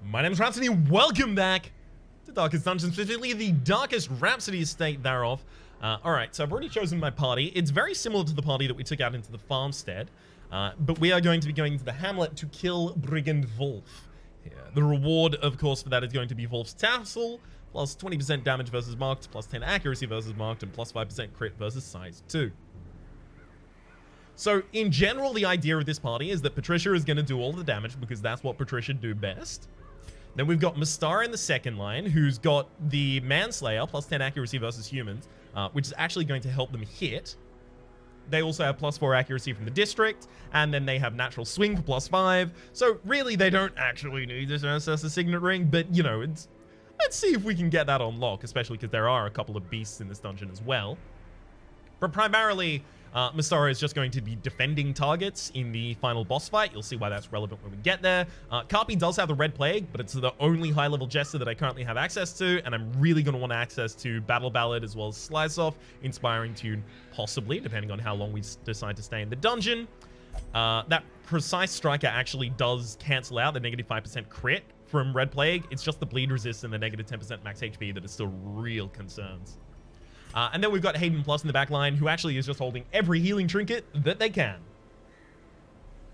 My name is Rhapsody, welcome back to Darkest Dungeon, specifically the Darkest Rhapsody estate thereof. Alright, so I've already chosen my party. It's very similar to the party that we took out into the farmstead, but we are going to be going to the hamlet to kill Brigand Wolf. Yeah, the reward, of course, for that is going to be Wolf's Tassel, plus 20% damage versus marked, plus 10 accuracy versus marked, and plus 5% crit versus size 2. So, in general, the idea of this party is that Patricia is going to do all the damage because that's what Patricia do best. Then we've got Mystara in the second line, who's got the Manslayer, plus 10 accuracy versus humans, which is actually going to help them hit. They also have plus 4 accuracy from the district, and then they have natural swing for plus 5. So really, they don't actually need this Ancestor Signet Ring, but you know, let's see if we can get that on lock, especially because there are a couple of beasts in this dungeon as well. But primarily, Mystara is just going to be defending targets in the final boss fight. You'll see why that's relevant when we get there. Carpi does have the Red Plague, but it's the only high-level Jester that I currently have access to, and I'm really going to want access to Battle Ballad as well as Slice Off, Inspiring Tune, possibly, depending on how long we decide to stay in the dungeon. That Precise Striker actually does cancel out the negative 5% crit from Red Plague. It's just the bleed resist and the negative 10% max HP that are still real concerns. And then we've got Hayden Plus in the back line, who actually is just holding every healing trinket that they can.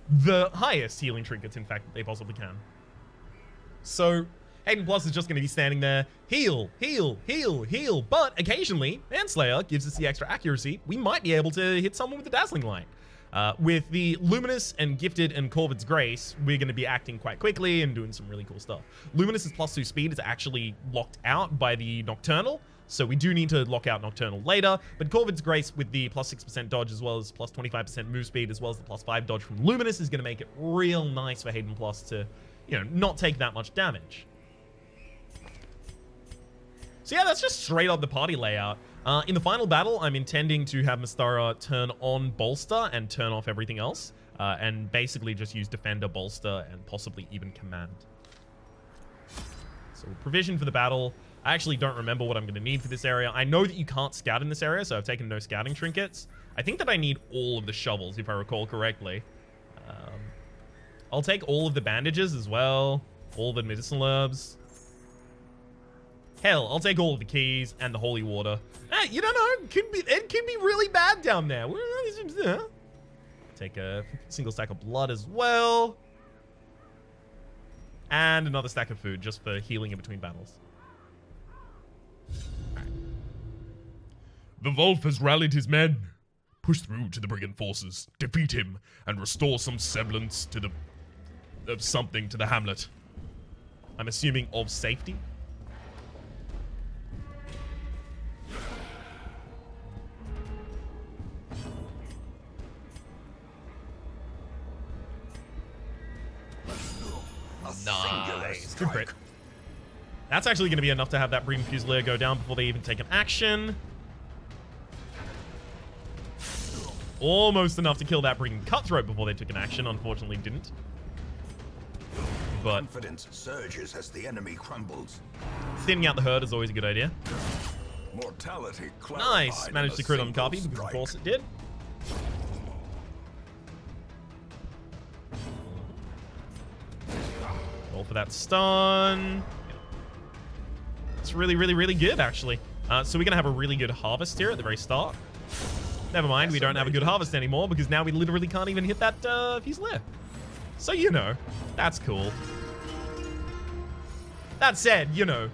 The highest healing trinkets, in fact, that they possibly can. So, Hayden Plus is just going to be standing there, heal, heal, heal, heal. But occasionally, Manslayer gives us the extra accuracy. We might be able to hit someone with the Dazzling Light. With the Luminous and Gifted and Corvid's Grace, we're going to be acting quite quickly and doing some really cool stuff. Luminous' plus 2 speed is actually locked out by the Nocturnal, so we do need to lock out Nocturnal later, but Corvid's Grace with the plus 6% dodge as well as plus 25% move speed as well as the plus 5 dodge from Luminous is going to make it real nice for Hayden Plus to, you know, not take that much damage. So yeah, that's just straight up the party layout. In the final battle, I'm intending to have Mystara turn on Bolster and turn off everything else, and basically just use Defender, Bolster, and possibly even Command. So provision for the battle. I actually don't remember what I'm going to need for this area. I know that you can't scout in this area, so I've taken no scouting trinkets. I think that I need all of the shovels, if I recall correctly. I'll take all of the bandages as well, all the medicinal herbs. Hell, I'll take all of the keys and the holy water. You don't know, it could be really bad down there. Take a single stack of blood as well. And another stack of food, just for healing in between battles. The Wolf has rallied his men. Push through to the brigand forces, defeat him, and restore some semblance to something to the hamlet. I'm assuming of safety. Nice. Good crit. That's actually going to be enough to have that Brigand Fusilier go down before they even take an action. Almost enough to kill that Brigand Cutthroat before they took an action. Unfortunately, didn't. But confidence surges as the enemy crumbles. Thinning out the herd is always a good idea. Mortality. Nice. Managed to crit on Carpi because of course it did. Roll for that stun. It's really, really, really good, actually. So we're going to have a really good harvest here at the very start. Never mind, we don't have a good harvest anymore because now we literally can't even hit that Fusilier. So, you know, that's cool. That said, you know,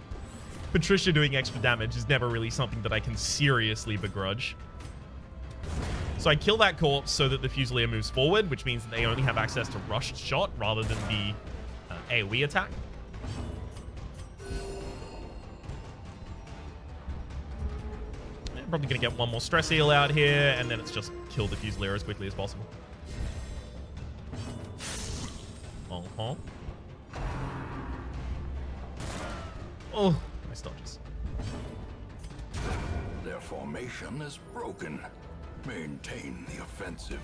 Patricia doing extra damage is never really something that I can seriously begrudge. So I kill that corpse so that the Fusilier moves forward, which means that they only have access to rushed shot rather than the AoE attack. I'm probably going to get one more stress heal out here, and then it's just kill the Fusilier as quickly as possible. Oh, nice dodges. Their formation is broken. Maintain the offensive.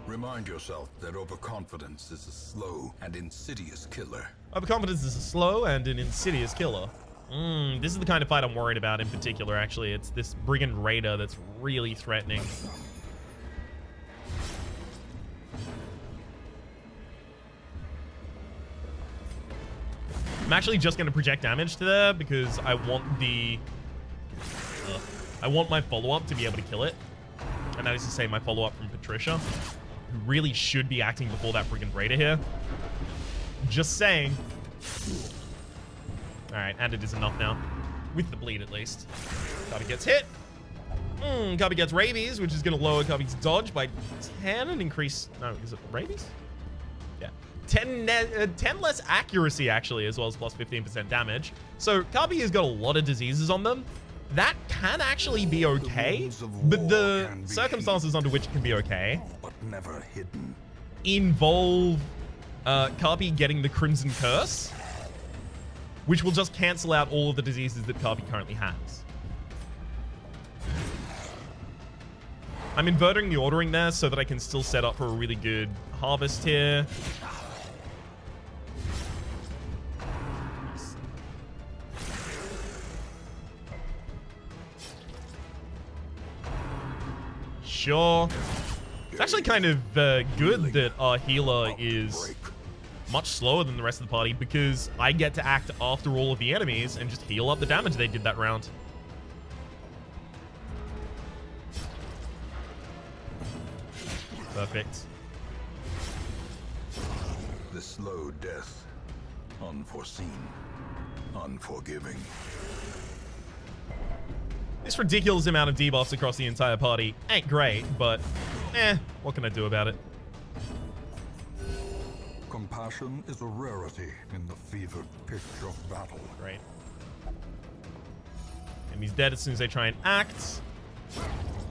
Remind yourself that overconfidence is a slow and insidious killer. Overconfidence is a slow and an insidious killer. This is the kind of fight I'm worried about in particular, actually. It's this Brigand Raider that's really threatening. I'm actually just going to project damage to there because I want the... I want my follow-up to be able to kill it. And that is to say my follow-up from Patricia, who really should be acting before that friggin' Raider here. Just saying. Alright, and it is enough now. With the bleed, at least. Cubby gets hit. Cubby gets rabies, which is going to lower Cubby's dodge by 10 and increase... No, is it rabies? Yeah. 10 less accuracy, actually, as well as plus 15% damage. So Cubby has got a lot of diseases on them. That can actually be okay, but the circumstances under which it can be okay but never hidden. Involve Carpi getting the Crimson Curse, which will just cancel out all of the diseases that Carpi currently has. I'm inverting the ordering there so that I can still set up for a really good harvest here. Sure. It's actually kind of good that our healer is much slower than the rest of the party because I get to act after all of the enemies and just heal up the damage they did that round. Perfect. The slow death. Unforeseen. Unforgiving. This ridiculous amount of debuffs across the entire party ain't great, but what can I do about it? Compassion is a rarity in the fevered pitch of battle. Great. And he's dead as soon as they try and act.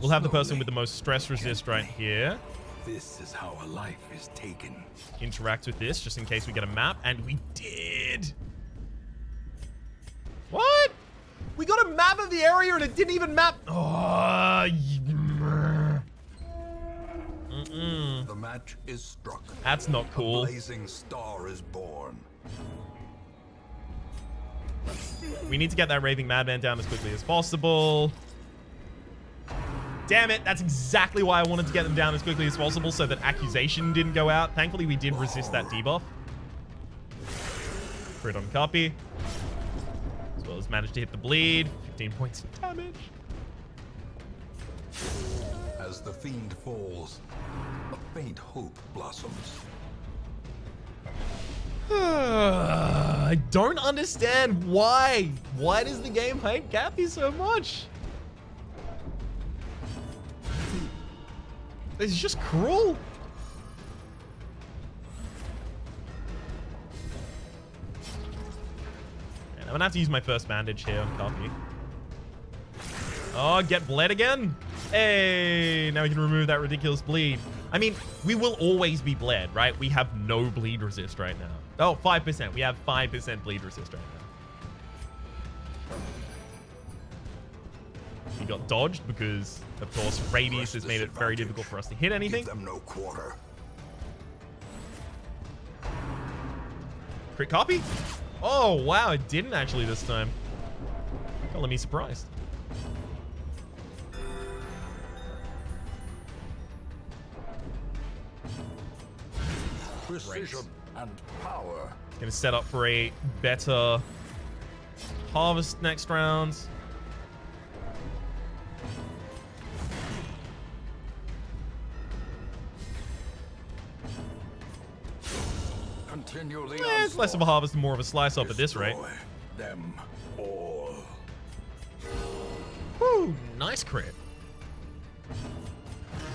We'll have the person with the most stress resist right here. This is how a life is taken. Interact with this just in case we get a map, and we did. What? We got a map of the area and it didn't even map. Oh, The match is struck. That's not cool. A blazing star is born. We need to get that Raving Madman down as quickly as possible. Damn it, that's exactly why I wanted to get them down as quickly as possible so that Accusation didn't go out. Thankfully, we did resist that debuff. Crit on Copy. As well as managed to hit the bleed. 15 points of damage. As the fiend falls, a faint hope blossoms. I don't understand why. Why does the game hate Cappy so much? It's just cruel. And I'm gonna have to use my first bandage here on Copy. Oh, get bled again? Hey, now we can remove that ridiculous bleed. I mean, we will always be bled, right? We have no bleed resist right now. Oh, 5%. We have 5% bleed resist right now. We got dodged because, of course, rabies has made it very difficult for us to hit anything. Give them no quarter. Crit copy? Oh, wow. It didn't actually this time. Color me surprised. Precision and power. Gonna set up for a better harvest next round. Continually It's less of a harvest and more of a slice off at this rate. destroy them all. Woo, nice crit.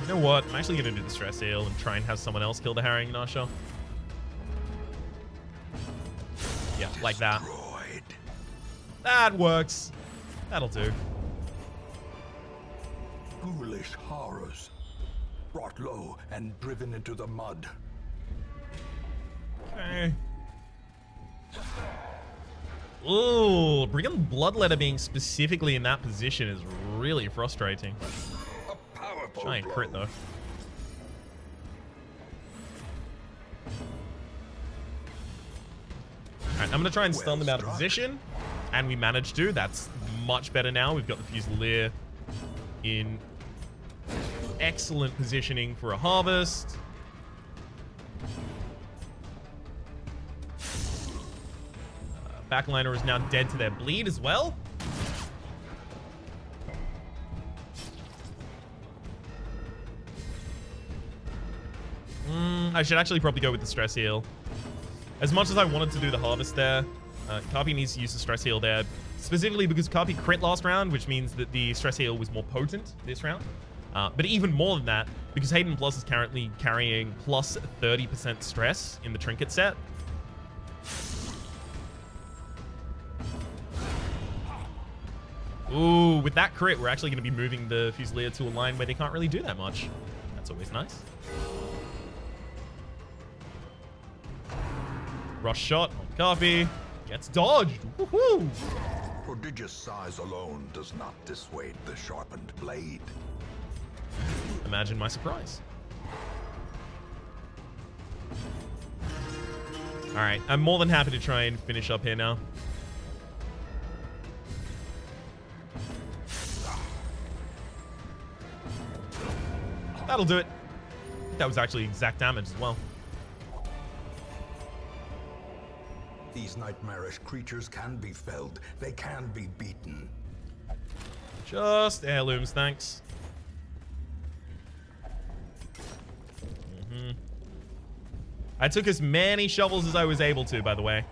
You know what? I'm actually gonna do the stress heal and try and have someone else kill the Harrying Nasha. Yeah, like that. Destroyed. That works. That'll do. Ghoulish horrors. Brought low and driven into the mud. Okay. Ooh, bringing Bloodletter being specifically in that position is really frustrating. A powerful Try and blow. crit though. Alright, I'm gonna try and stun them out of struck. position. And we managed to. That's much better now. We've got the Fusilier in excellent positioning for a harvest. Backliner is now dead to their bleed as well. I should actually probably go with the stress heal. As much as I wanted to do the harvest there, Karpi needs to use the stress heal there. Specifically because Karpi crit last round, which means that the stress heal was more potent this round. But even more than that, because Hayden Plus is currently carrying plus 30% stress in the trinket set. Ooh, with that crit, we're actually going to be moving the Fusilier to a line where they can't really do that much. That's always nice. Rush shot on Karpi. Gets dodged. Woohoo! Prodigious size alone does not dissuade the sharpened blade. Imagine my surprise. Alright, I'm more than happy to try and finish up here now. That'll do it. That was actually exact damage as well. These nightmarish creatures can be felled. They can be beaten. Just heirlooms, thanks. I took as many shovels as I was able to, by the way.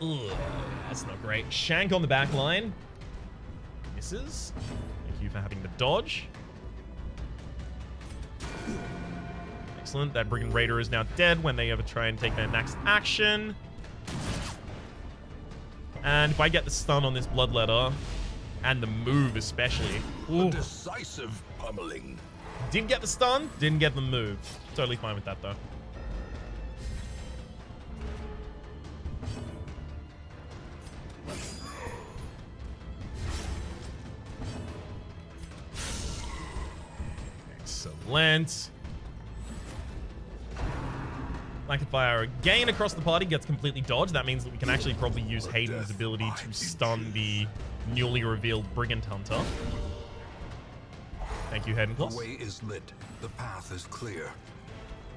Ugh, that's not great. Shank on the back line. Misses. Thank you for having the dodge. Excellent. That Brigand Raider is now dead when they ever try and take their next action. And if I get the stun on this Bloodletter, and the move especially. A decisive pummeling. Didn't get the stun, didn't get the move. Totally fine with that though. Excellent. Flank Fire again across the party gets completely dodged. That means that we can actually probably use Hayden's ability to stun the newly revealed Brigand Hunter. Thank you, Hayden Plus. The way is lit. The path is clear.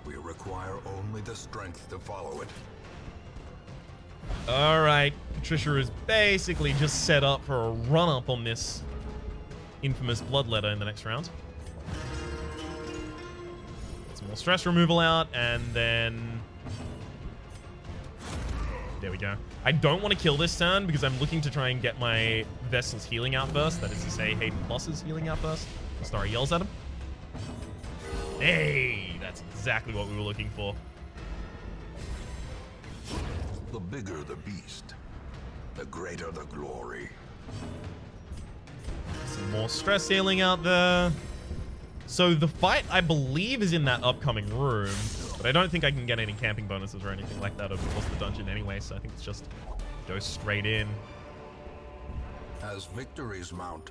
We require only the strength to follow it. Alright, Patricia is basically just set up for a run-up on this infamous Bloodletter in the next round. Some more stress removal out, and then... there we go. I don't want to kill this turn because I'm looking to try and get my Vessel's healing out first. That is to say, Hayden Plus's healing out first. Starry yells at him. Hey, that's exactly what we were looking for. The bigger the beast, the greater the glory. Some more stress healing out there. So the fight, I believe, is in that upcoming room, but I don't think I can get any camping bonuses or anything like that over the course of the dungeon anyway, so I think it's just go straight in. As victories mount,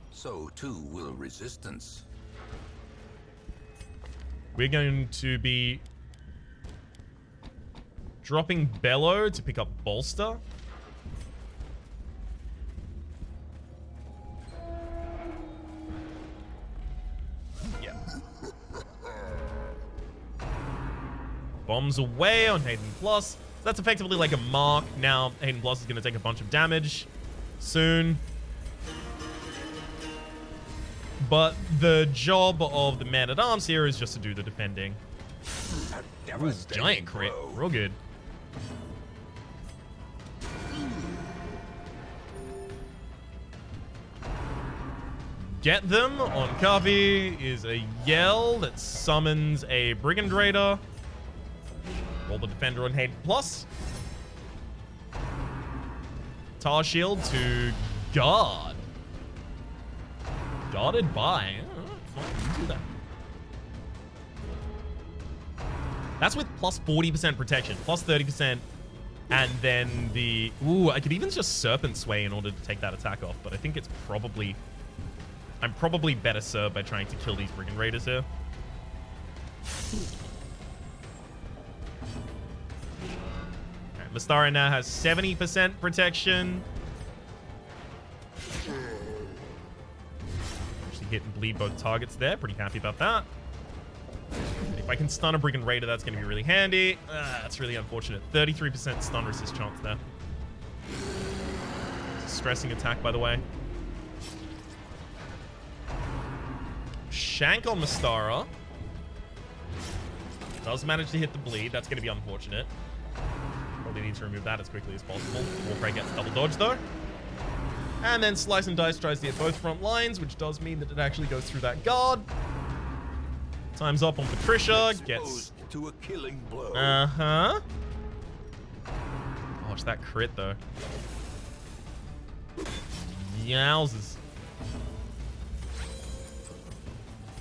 so too will resistance. We're going to be dropping Bellow to pick up Bolster. Yeah. Bombs away on Hayden Plus. That's effectively like a mark. Now Hayden Plus is going to take a bunch of damage soon. But the job of the man-at-arms here is just to do the defending. Ooh, giant crit. Real good. Get them on Karpi is a yell that summons a Brigand Raider. Roll the defender on Hayden Plus. Tar Shield to guard. Guarded by. Do that. That's with plus 40% protection, plus 30%, and then the... ooh, I could even just Serpent Sway in order to take that attack off, but I think it's probably... I'm probably better served by trying to kill these Brigand Raiders here. Alright, Mystara now has 70% protection. hit and bleed both targets there. Pretty happy about that. If I can stun a Brigand Raider, that's going to be really handy. That's really unfortunate. 33% stun resist chance there. Stressing attack, by the way. Shank on Mystara. Does manage to hit the bleed. That's going to be unfortunate. Probably need to remove that as quickly as possible. Warcry gets double dodge, though. And then Slice and Dice tries to hit both front lines, which does mean that it actually goes through that guard. Time's up on Patricia. Gets to a killing blow. Watch that crit, though. Yowzers.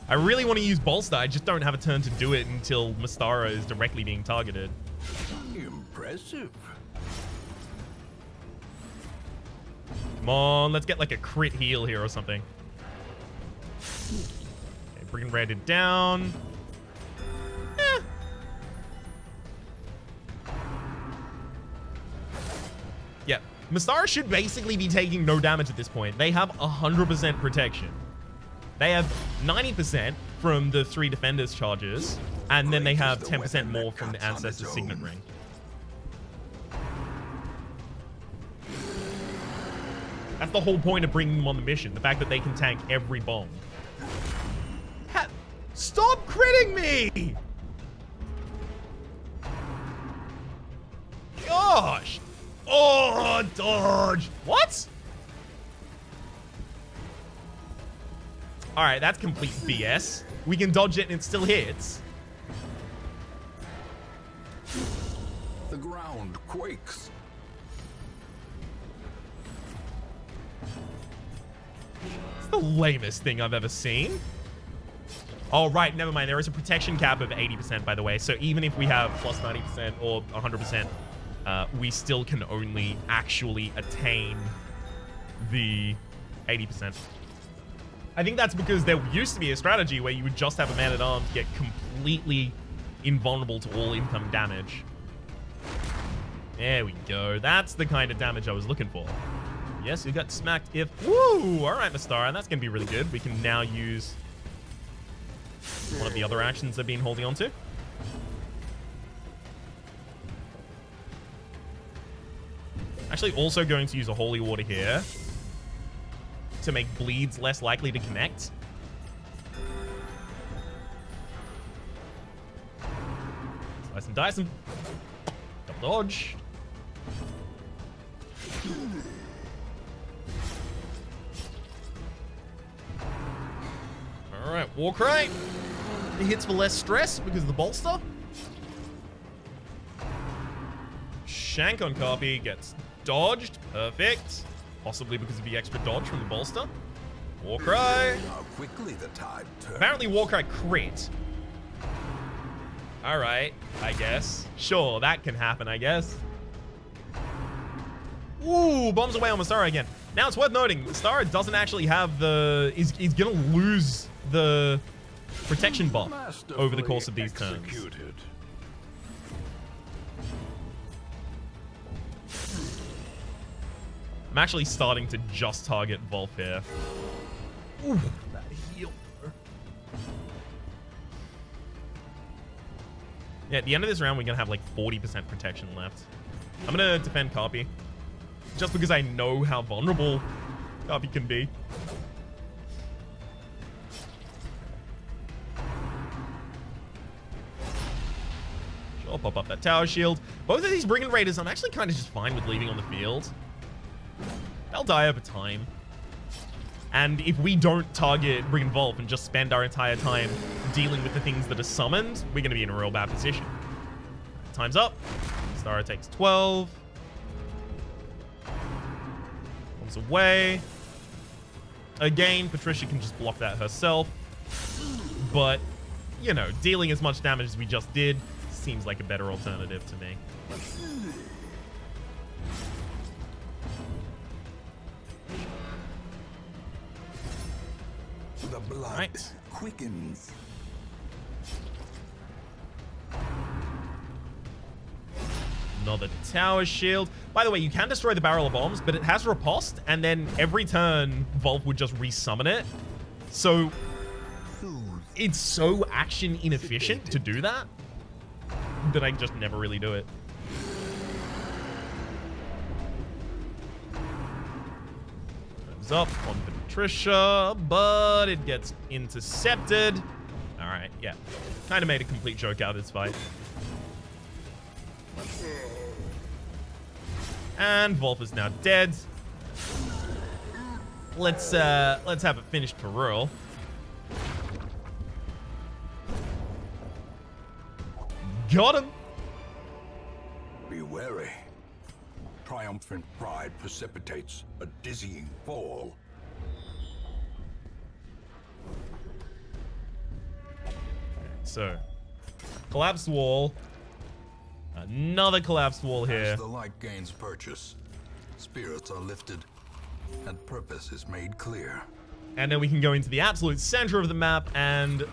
I really want to use Bolster. I just don't have a turn to do it until Mystara is directly being targeted. Impressive. Come on, let's get like a crit heal here or something. Okay, Brigand Raider down. Yeah, Mystara should basically be taking no damage at this point. They have 100% protection. They have 90% from the 3 Defenders charges, and then they have 10% more from the Ancestor Signet Ring. That's the whole point of bringing them on the mission. The fact that they can tank every bomb. Stop critting me! Gosh! Oh, dodge! What? Alright, that's complete BS. We can dodge it and it still hits. The ground quakes. It's the lamest thing I've ever seen. Oh, right, never mind. There is a protection cap of 80%, by the way. So even if we have plus 90% or 100%, we still can only actually attain the 80%. I think that's because there used to be a strategy where you would just have a man-at-arms get completely invulnerable to all incoming damage. There we go. That's the kind of damage I was looking for. Yes, we got smacked if... Woo! All right, Mystara. That's going to be really good. We can now use one of the other actions I've been holding on to. Actually, also going to use a Holy Water here to make bleeds less likely to connect. Slice and dice them. Double dodge. Alright, Warcry. It hits for less stress because of the bolster. Shank on copy gets dodged. Perfect. Possibly because of the extra dodge from the bolster. Warcry. How quickly the tide turns. Apparently Warcry crit. Alright, I guess. Sure, that can happen, I guess. Ooh, bombs away on Mystara again. Now it's worth noting, Mystara doesn't actually have the... He's gonna lose the protection buff over the course of these turns. I'm actually starting to just target Volf here. Ooh, that heal. Yeah, at the end of this round, we're going to have like 40% protection left. I'm going to defend Carpi. Just because I know how vulnerable Carpi can be. Sure, pop up that tower shield. Both of these Brigand Raiders, I'm actually kind of just fine with leaving on the field. They'll die over time. And if we don't target Brigand Volf and just spend our entire time dealing with the things that are summoned, we're going to be in a real bad position. Time's up. Mystara takes 12. Comes away. Again, Patricia can just block that herself. But, you know, dealing as much damage as we just did seems like a better alternative to me. The blood quickens. Another tower shield. By the way, you can destroy the barrel of bombs, but it has riposte, and then every turn, Volf would just resummon it. So Soothe. it's so action inefficient to do that I just never really do it. Goes up on Patricia, but it gets intercepted. All right, yeah. Kind of made a complete joke out of this fight. And Wolf is now dead. Let's have it finished for real. Got him. Be wary. Triumphant pride precipitates a dizzying fall. So, collapsed wall. Another collapsed wall here. As the light gains purchase, spirits are lifted, and purpose is made clear. And then we can go into the absolute center of the map, and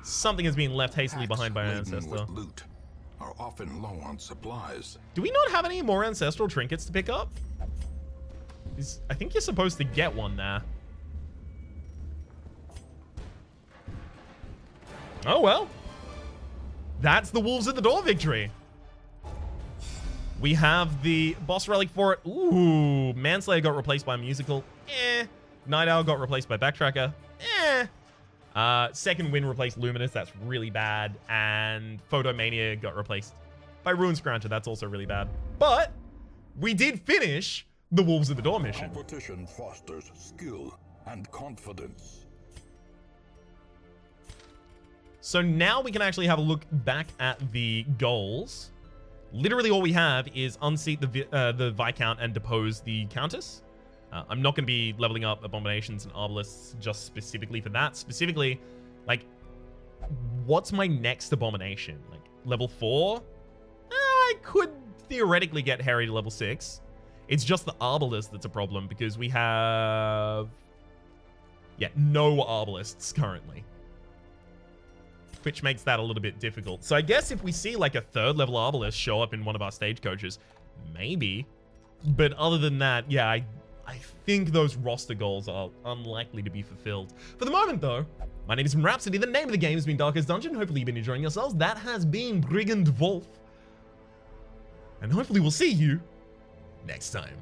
something has been left hastily behind by an Packs laden ancestor. with loot are often low on supplies. Do we not have any more ancestral trinkets to pick up? I think you're supposed to get one there. Oh well. That's the Wolves at the Door victory. We have the boss relic for it. Ooh, Manslayer got replaced by Musical. Night Owl got replaced by Backtracker. Second Wind replaced Luminous. That's really bad. And Photomania got replaced by Ruin Scrouncher. That's also really bad. But we did finish the Wolves at the Door mission. Competition fosters skill and confidence. So now we can actually have a look back at the goals. Literally all we have is unseat the Viscount and depose the Countess. I'm not going to be leveling up Abominations and Arbalists just specifically for that. Specifically, like, what's my next Abomination? Like, level 4? I could theoretically get Harry to level 6. It's just the Arbalist that's a problem because we have... yeah, no Arbalists currently. Which makes that a little bit difficult. So I guess if we see like a 3rd level Arbalist show up in one of our stagecoaches, maybe. But other than that, yeah, I think those roster goals are unlikely to be fulfilled. For the moment though, my name is Rhapsody. The name of the game has been Darkest Dungeon. Hopefully you've been enjoying yourselves. That has been Brigand Wolf. And hopefully we'll see you next time.